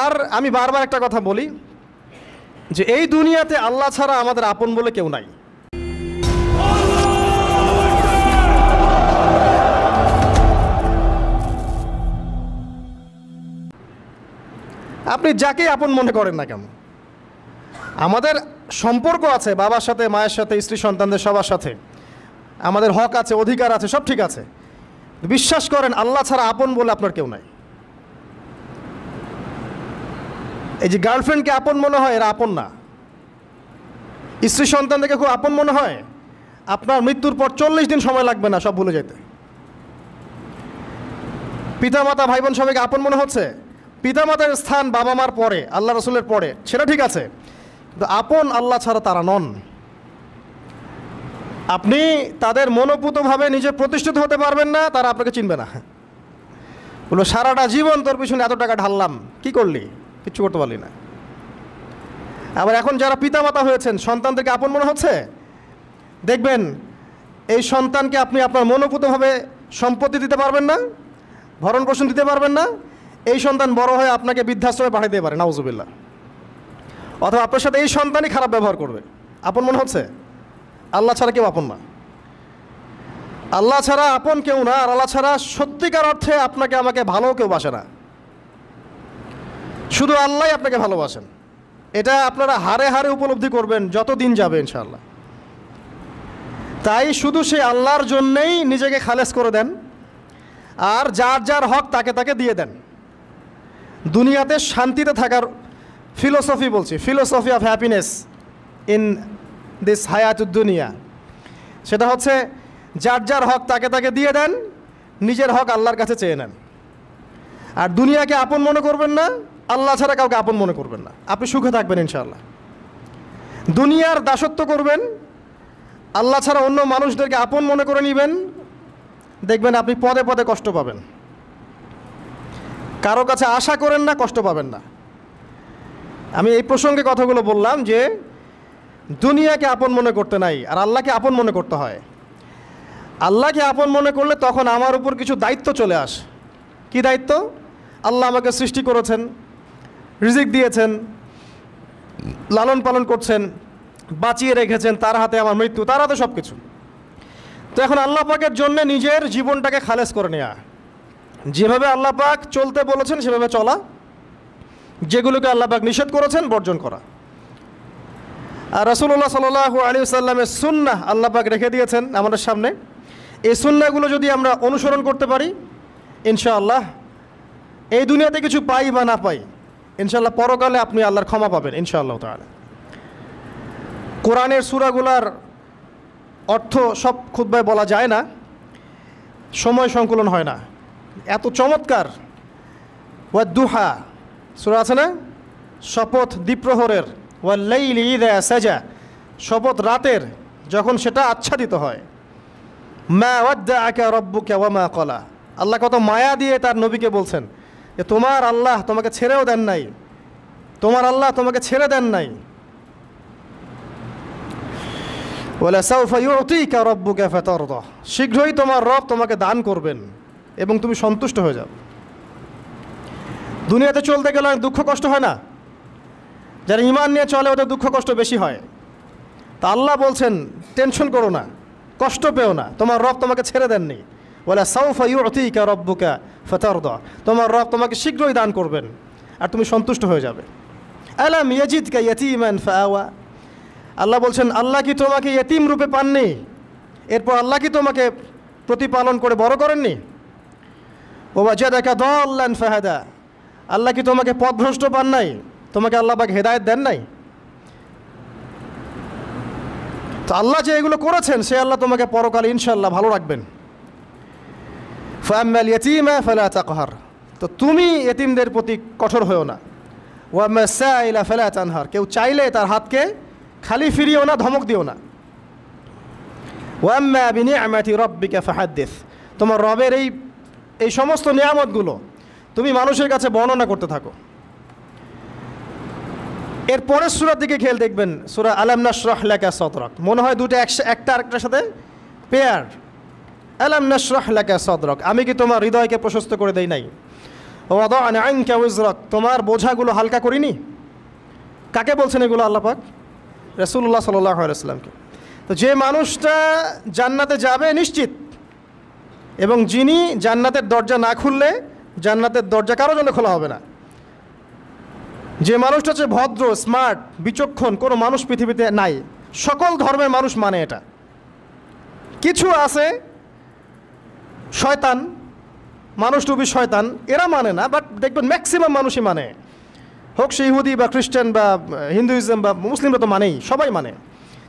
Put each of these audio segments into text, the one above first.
আর আমি বারবার একটা কথা বলি যে এই দুনিয়াতে আল্লাহ ছাড়া আমাদের আপন বলে কেউ নাই। আপনি যাকেই আপন মনে করেন না কেন, আমাদের সম্পর্ক আছে বাবার সাথে, মায়ের সাথে, স্ত্রী সন্তানদের সবার সাথে, আমাদের হক আছে, অধিকার আছে, সব ঠিক আছে। বিশ্বাস করেন আল্লাহ ছাড়া আপন বলে আপনার কেউ নাই। এই যে গার্লফ্রেন্ডকে আপন মনে হয়, এরা আপন না। স্ত্রী সন্তানদেরকে খুব আপন মনে হয়, আপনার মৃত্যুর পর 40 দিন সময় লাগবে না সব ভুলে যেতে। পিতামাতা ভাই বোন সবাইকে আপন মনে হচ্ছে। পিতামাতার স্থান বাবা মার পরে, আল্লাহ রসুলের পরে, সেটা ঠিক আছে, কিন্তু আপন আল্লাহ ছাড়া তারা নন। আপনি তাদের মনোপুতভাবে নিজে প্রতিষ্ঠিত হতে পারবেন না, তারা আপনাকে চিনবে না। বলবো সারাটা জীবন তোর পিছনে এত টাকা ঢাললাম, কি করলি? কিচ্ছু করতে পারলি না। আবার এখন যারা পিতামাতা হয়েছেন, সন্তানদেরকে আপন মনে হচ্ছে, দেখবেন এই সন্তানকে আপনি আপনার মনোপুতভাবে সম্পত্তি দিতে পারবেন না, ভরণ পোষণ দিতে পারবেন না। এই সন্তান বড় হয়ে আপনাকে বৃদ্ধাশ্রমে পাঠিয়ে দিতে পারে, নাউজুবিল্লাহ। অথবা আপনার সাথে এই সন্তানই খারাপ ব্যবহার করবে। আপন মনে হচ্ছে? আল্লাহ ছাড়া কেউ আপন না। আল্লাহ ছাড়া আপন কেউ না। আর আল্লাহ ছাড়া সত্যিকার অর্থে আপনাকে আমাকে ভালো কেউ বাসে না। শুধু আল্লাহই আপনাকে ভালোবাসেন। এটা আপনারা হারে হারে উপলব্ধি করবেন যত দিন যাবে ইনশাআল্লাহ। তাই শুধু সেই আল্লাহর জন্যেই নিজেকে খালেস করে দেন, আর যার যার হক তাকে তাকে দিয়ে দেন। দুনিয়াতে শান্তিতে থাকার ফিলোসফি বলছি, philosophy of happiness in this হায়াতুদ দুনিয়া, সেটা হচ্ছে যার যার হক তাকে তাকে দিয়ে দেন, নিজের হক আল্লাহর কাছে চেয়ে নেন। আর দুনিয়াকে আপন মনে করবেন না, আল্লাহ ছাড়া কাউকে আপন মনে করবেন না, আপনি সুখে থাকবেন ইনশাআল্লাহ। দুনিয়ার দাসত্ব করবেন, আল্লাহ ছাড়া অন্য মানুষদেরকে আপন মনে করে নেবেন, দেখবেন আপনি পদে পদে কষ্ট পাবেন। কারো কাছে আশা করেন না, কষ্ট পাবেন না। আমি এই প্রসঙ্গে কথাগুলো বললাম যে দুনিয়াকে আপন মনে করতে নাই, আর আল্লাহকে আপন মনে করতে হয়। আল্লাহকে আপন মনে করলে তখন আমার উপর কিছু দায়িত্ব চলে আসে। কি দায়িত্ব? আল্লাহ আমাকে সৃষ্টি করেছেন, রিজিক দিয়েছেন, লালন পালন করছেন, বাঁচিয়ে রেখেছেন, তার হাতে আমার মৃত্যু, তার হাতে সব কিছু। তো এখন আল্লাহ পাকের জন্য নিজের জীবনটাকে খালেস করে নেওয়া, যেভাবে আল্লাহ পাক চলতে বলেছেন সেভাবে চলা, যেগুলোকে আল্লাহ পাক নিষেধ করেছেন বর্জন করা। আর রাসূলুল্লাহ সাল্লাল্লাহু আলাইহি ওয়াসাল্লামের সুন্নাহ আল্লাহ পাক রেখে দিয়েছেন আমাদের সামনে। এই সুন্নাহগুলো যদি আমরা অনুসরণ করতে পারি ইনশাআল্লাহ, এই দুনিয়াতে কিছু পাই বা না পাই, ইনশাআল্লাহ পরকালে আপনি আল্লাহর ক্ষমা পাবেন ইনশাআল্লাহ তাআলা। কোরআনের সূরাগুলার অর্থ সব খুতবায় বলা যায় না, সময় সংকুলন হয় না। এত চমৎকার ওয়াদ-দুহা সূরা আছে না, শপথ দ্বিপ্রহরের, ওয়াল-লাইলি ইযা সাজা, শপথ রাতের যখন সেটা আচ্ছাদিত হয়। মা ওয়াদ্দাআকা রাব্বুকা ওয়া মা ক্বালা, আল্লাহ কত মায়া দিয়ে তার নবীকে বলছেন যে তোমার আল্লাহ তোমাকে ছেড়েও দেন নাই, তোমার আল্লাহ তোমাকে ছেড়ে দেন নাই। ওয়ালা সাউফা ইউতিকা রাব্বুকা ফাতারদা, শীঘ্রই তোমার রব তোমাকে দান করবেন এবং তুমি সন্তুষ্ট হয়ে যাবে। দুনিয়াতে চলতে গেলে দুঃখ কষ্ট হয় না? যারা ঈমান নিয়ে চলে ওদের দুঃখ কষ্ট বেশি হয়। তা আল্লাহ বলছেন টেনশন করো না, কষ্ট পেও না, তোমার রব তোমাকে ছেড়ে দেননি। ওয়ালা সাউফা ইউতিকা রাব্বুকা ফাতারদা, তোমার রব তোমাকে শীঘ্রই দান করবেন আর তুমি সন্তুষ্ট হয়ে যাবে। আলাম ইয়াজিদকা ইয়াতীমান ফাআওয়া, আল্লাহ বলছেন আল্লাহ কি তোমাকে ইয়েতিম রূপে পাননি, এরপর আল্লাহ কি তোমাকে প্রতিপালন করে বড় করেননি? ওয়াজাদাকা দাল্লান ফাহাদা, আল্লাহ কি তোমাকে পথভ্রষ্ট পান নাই, তোমাকে আল্লাহ পাক হেদায়েত দেন নাই? তো আল্লাহ যে এগুলো করেছেন সে আল্লাহ তোমাকে পরকালে ইনশাআল্লাহ ভালো রাখবেন। ফাআম্মাল ইয়াতীমা ফালা তাকহার, তো তুমি ইয়েতিমদের প্রতি কঠোর হয়েও না। ওয়াম্মা সাইলা ফালা তানহার, কেউ চাইলে তার হাতকে খালি ফিরিও না, ধমক দিও না। ওয়াম্মা বিনিআমাতি রাব্বিকা ফাহাদ্দিস, তোমার রবের এই সমস্ত নিয়ামতগুলো তুমি মানুষের কাছে বর্ণনা করতে থাকো। এর পরের সূরার দিকে খেয়াল দেখবেন, সূরা আলাম নাশরাহ লাকা সাদরাক, মনে হয় দুটো একটা আরেকটার সাথে পেয়ার। আলাম নাশরাহ লাকা সাদরাক, আমি কি তোমার হৃদয়কে প্রশস্ত করে দেই নাই? ওয়াদা'না আনকা উযরাক, তোমার বোঝাগুলো হালকা করিনি। কাকে বলছেন এগুলো আল্লাহ পাক? রাসূলুল্লাহ সাল্লাল্লাহু আলাইহি ওয়াসাল্লামকে। তো যে মানুষটা জান্নাতে যাবে নিশ্চিত, এবং যিনি জান্নাতের দরজা না খুললে জান্নাতের দরজা কারো জন্য খোলা হবে না, যে মানুষটা হচ্ছে ভদ্র, স্মার্ট, বিচক্ষণ, কোনো মানুষ পৃথিবীতে নাই। সকল ধর্মের মানুষ মানে এটা। কিছু আছে শয়তান, মানুষ টুবি শয়তান, এরা মানে না, বাট দেখবেন ম্যাক্সিমাম মানুষই মানে, হোক সে ইহুদি বা খ্রিস্টান বা হিন্দুইজম বা মুসলিমরা তো মানেই, সবাই মানে।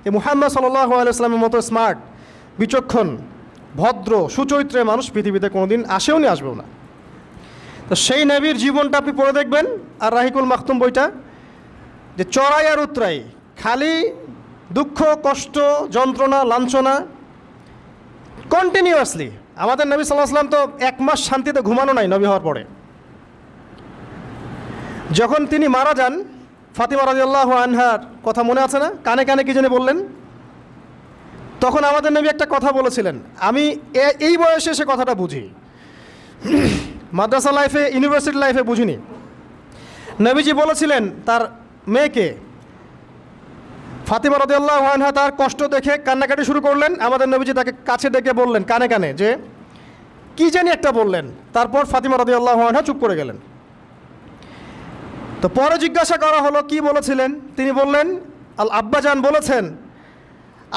যে মুহাম্মদ সাল্লাল্লাহু আলাইহি ওয়াসাল্লামের মতো স্মার্ট, বিচক্ষণ, ভদ্র, সুচরিত্রের মানুষ পৃথিবীতে কোনোদিন আসেও নি, আসবেও না। তো সেই নবীর জীবনটা আপনি পড়ে দেখবেন, আর রাহিকুল মাখতুম বইটা, যে চড়াই আর উতরাই, খালি দুঃখ, কষ্ট, যন্ত্রণা, লাঞ্ছনা, কন্টিনিউয়াসলি। আমাদের নবী সাল্লাল্লাহু আলাইহি ওয়াসাল্লাম তো 1 মাস শান্তিতে ঘুমানো নাই নবী হওয়ার পরে। যখন তিনি মারা যান, ফাতিমা রাদিয়াল্লাহু আনহার কথা মনে আছে না? কানে কানে কি জানি বললেন। তখন আমাদের নবী একটা কথা বলেছিলেন, আমি এই বয়সে এসে কথাটা বুঝি, মাদ্রাসা লাইফে, ইউনিভার্সিটি লাইফে বুঝিনি। নবীজি বলেছিলেন তার মেয়েকে, ফাতিমা রাদিয়াল্লাহু আনহা তার কষ্ট দেখে কান্নাকাটি শুরু করলেন। আমাদের নবীজি তাকে কাছে ডেকে বললেন কানে কানে যে কি জানি একটা বললেন। তারপর ফাতিমা রাদিয়াল্লাহু আনহা চুপ করে গেলেন। তো পরে জিজ্ঞাসা করা হলো কি বলেছিলেন, তিনি বললেন আব্বাজান বলেছেন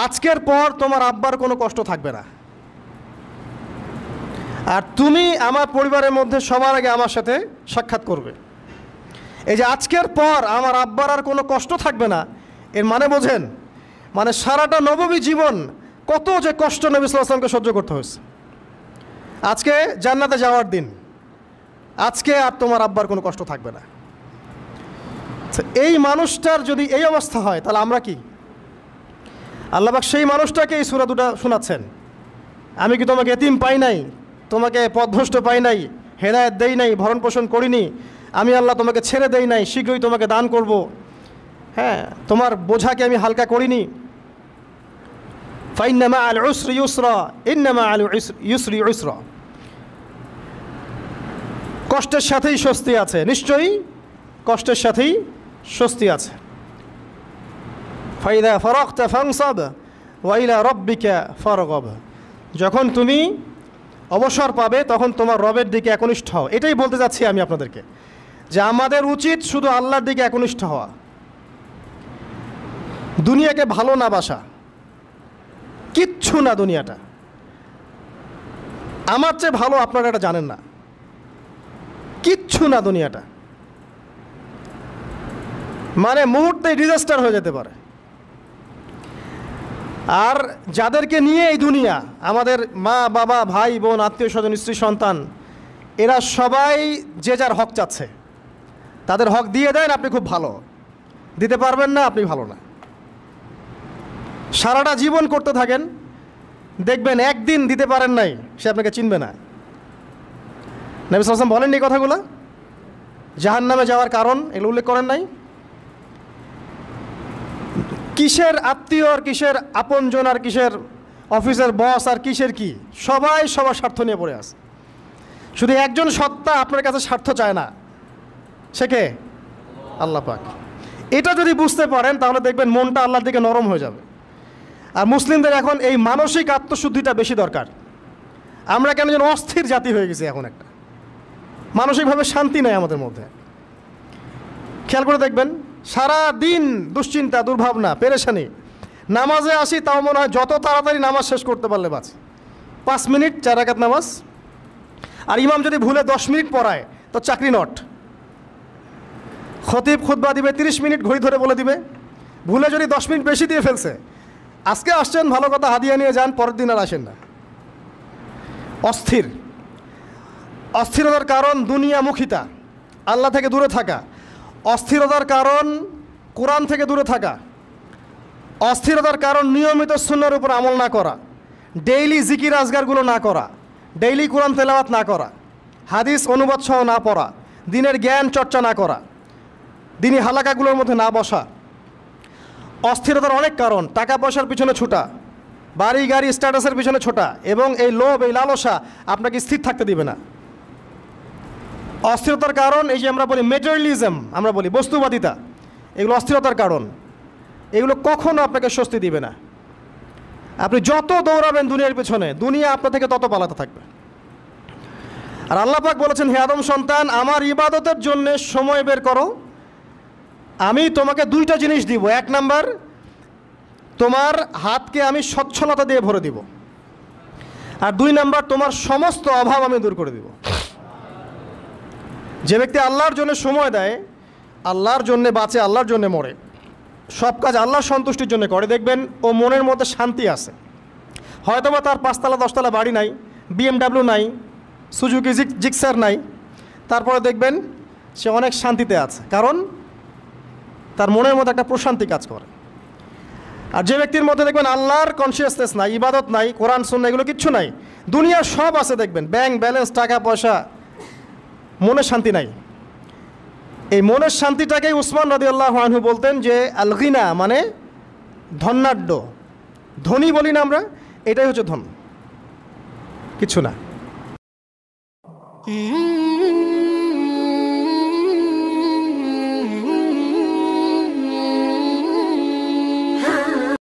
আজকের পর তোমার আব্বার কোনো কষ্ট থাকবে না, আর তুমি আমার পরিবারের মধ্যে সবার আগে আমার সাথে সাক্ষাৎ করবে। এই যে আজকের পর আমার আব্বার আর কোনো কষ্ট থাকবে না, এর মানে বোঝেন, মানে সারাটা নববী জীবন কত যে কষ্ট নবী সাল্লাল্লাহু আলাইহি ওয়াসাল্লামকে সহ্য করতে হয়েছে। আজকে জান্নাতে যাওয়ার দিন, আজকে আর তোমার আব্বার কোনো কষ্ট থাকবে না। এই মানুষটার যদি এই অবস্থা হয় তাহলে আমরা কি? আল্লাহ পাক সেই মানুষটাকে এই সূরা দুটো শোনাচ্ছেন, আমি কি তোমাকে এতিম পাই নাই, তোমাকে পথভ্রষ্ট পাই নাই, হেদায়েত দেই নাই, ভরণ পোষণ করিনি, আমি আল্লাহ তোমাকে ছেড়ে দেই নাই, শীঘ্রই তোমাকে দান করব, হ্যাঁ, তোমার বোঝাকে আমি হালকা করিনি। ফাইন্না মাআল উসরি ইউসরা, ইন্না মাআল ইউসরি ইউসরা, কষ্টের সাথেই স্বস্তি আছে, নিশ্চয়ই কষ্টের সাথেই স্বস্তি আছে। ফাইদা ফারাগতা ফানসাব ওয়া ইলা রাব্বিকা ফারগাব, যখন তুমি অবসর পাবে তখন তোমার রবের দিকে একনিষ্ঠ হও। এটাই বলতে যাচ্ছি আমি আপনাদেরকে, যে আমাদের উচিত শুধু আল্লাহর দিকে একনিষ্ঠ হওয়া, দুনিয়াকে ভালো না বাসা, কিচ্ছু না দুনিয়াটা। আমার চেয়ে ভালো আপনারা এটা জানেন না, কিচ্ছু না দুনিয়াটা, মানে মুহূর্তে ডিজাস্টার হয়ে যেতে পারে। আর যাদেরকে নিয়ে এই দুনিয়া, আমাদের মা বাবা, ভাই বোন, আত্মীয় স্বজন, স্ত্রী সন্তান, এরা সবাই যে যার হক চাচ্ছে, তাদের হক দিয়ে দেন, আপনি খুব ভালো, দিতে পারবেন না আপনি ভালো না। সারাটা জীবন করতে থাকেন, দেখবেন একদিন দিতে পারেন নাই, সে আপনাকে চিনবে না। নবী সাল্লাল্লাহু আলাইহি ওয়াসাল্লাম বলেননি এই কথাগুলো? জাহান্নামে যাওয়ার কারণ এগুলো উল্লেখ করেন নাই? কিসের আত্মীয় আর কিসের আপনজন আর কিসের অফিসের বস আর কিসের কি, সবাই সবার স্বার্থ নিয়ে পড়ে আছে। শুধু একজন সত্তা আপনার কাছে স্বার্থ চায় না, সে কে? আল্লাহ পাক। এটা যদি বুঝতে পারেন তাহলে দেখবেন মনটা আল্লাহর দিকে নরম হয়ে যাবে। আর মুসলিমদের এখন এই মানসিক আত্মশুদ্ধিটা বেশি দরকার। আমরা কেন যেন অস্থির জাতি হয়ে গেছি এখন, একটা মানসিকভাবে শান্তি নেই আমাদের মধ্যে। খেয়াল করে দেখবেন সারা দিন দুশ্চিন্তা, দুর্ভাবনা, পেরেশানি। নামাজে আসি তাও মনে হয় যত তাড়াতাড়ি নামাজ শেষ করতে পারলে বাঁচ। 5 মিনিট 4 রাকাত নামাজ, আর ইমাম যদি ভুলে 10 মিনিট পড়ায় তো চাকরি নট। খতিব খুতবা দিবে 30 মিনিট ঘড়ি ধরে বলে দিবে, ভুলে যদি 10 মিনিট বেশি দিয়ে ফেলছে, আজকে আসছেন ভালো কথা, হাদিয়া নিয়ে যান, পরের দিন আর আসেন না। অস্থির, অস্থিরতার কারণ দুনিয়ামুখিতা, আল্লাহ থেকে দূরে থাকা। অস্থিরতার কারণ কোরআন থেকে দূরে থাকা। অস্থিরতার কারণ নিয়মিত সুন্নাহর উপর আমল না করা, ডেইলি জিকির আজগারগুলো না করা, ডেইলি কোরআন তেলাওয়াত না করা, হাদিস অনুবাদ সহ না পড়া, দিনের জ্ঞান চর্চা না করা, দিনী হালাকাগুলোর মধ্যে না বসা। অস্থিরতার অনেক কারণ, টাকা পয়সার পিছনে ছোটা, বাড়ি গাড়ি স্ট্যাটাসের পিছনে ছোটা, এবং এই লোভ, এই লালসা আপনাকে স্থির থাকতে দিবে না। অস্থিরতার কারণ এই যে আমরা বলি মেটেরিয়ালিজম, আমরা বলি বস্তুবাদিতা, এগুলো অস্থিরতার কারণ। এগুলো কখনো আপনাকে স্বস্তি দিবে না। আপনি যত দৌড়াবেন দুনিয়ার পেছনে, দুনিয়া আপনার থেকে তত পালাতে থাকবে। আর আল্লাহ পাক বলেছেন, হে আদম সন্তান, আমার ইবাদতের জন্য সময় বের করো, আমি তোমাকে দুইটা জিনিস দিব। এক নাম্বার, তোমার হাতকে আমি সচ্ছলতা দিয়ে ভরে দিব, আর দুই নাম্বার, তোমার সমস্ত অভাব আমি দূর করে দিব। যে ব্যক্তি আল্লাহর জন্য সময় দেয়, আল্লাহর জন্য বাঁচে, আল্লাহর জন্য মরে, সব কাজ আল্লাহর সন্তুষ্টির জন্য করে, দেখবেন ও মনের মধ্যে শান্তি আছে। হয়তোবা তার 5তলা 10তলা বাড়ি নাই, BMW নাই, সুজুকি জিক্সার নাই, তারপরে দেখবেন সে অনেক শান্তিতে আছে, কারণ তার মনের মধ্যে একটা প্রশান্তি কাজ করে। আর যে ব্যক্তির মধ্যে দেখবেন আল্লাহর কনসিয়াসনেস নাই, ইবাদত নাই, কোরআন সুন্নাহ এগুলো কিচ্ছু নাই, দুনিয়ার সব আছে, দেখবেন ব্যাংক ব্যালেন্স, টাকা পয়সা, মনে শান্তি নাই। এই মনের শান্তিটাকেই উসমান রাদিয়াল্লাহু আনহু বলতেন যে আল গিনা, মানে ধনাঢ্য, ধনী বলি না আমরা, এটাই হচ্ছে ধন, কিছু না।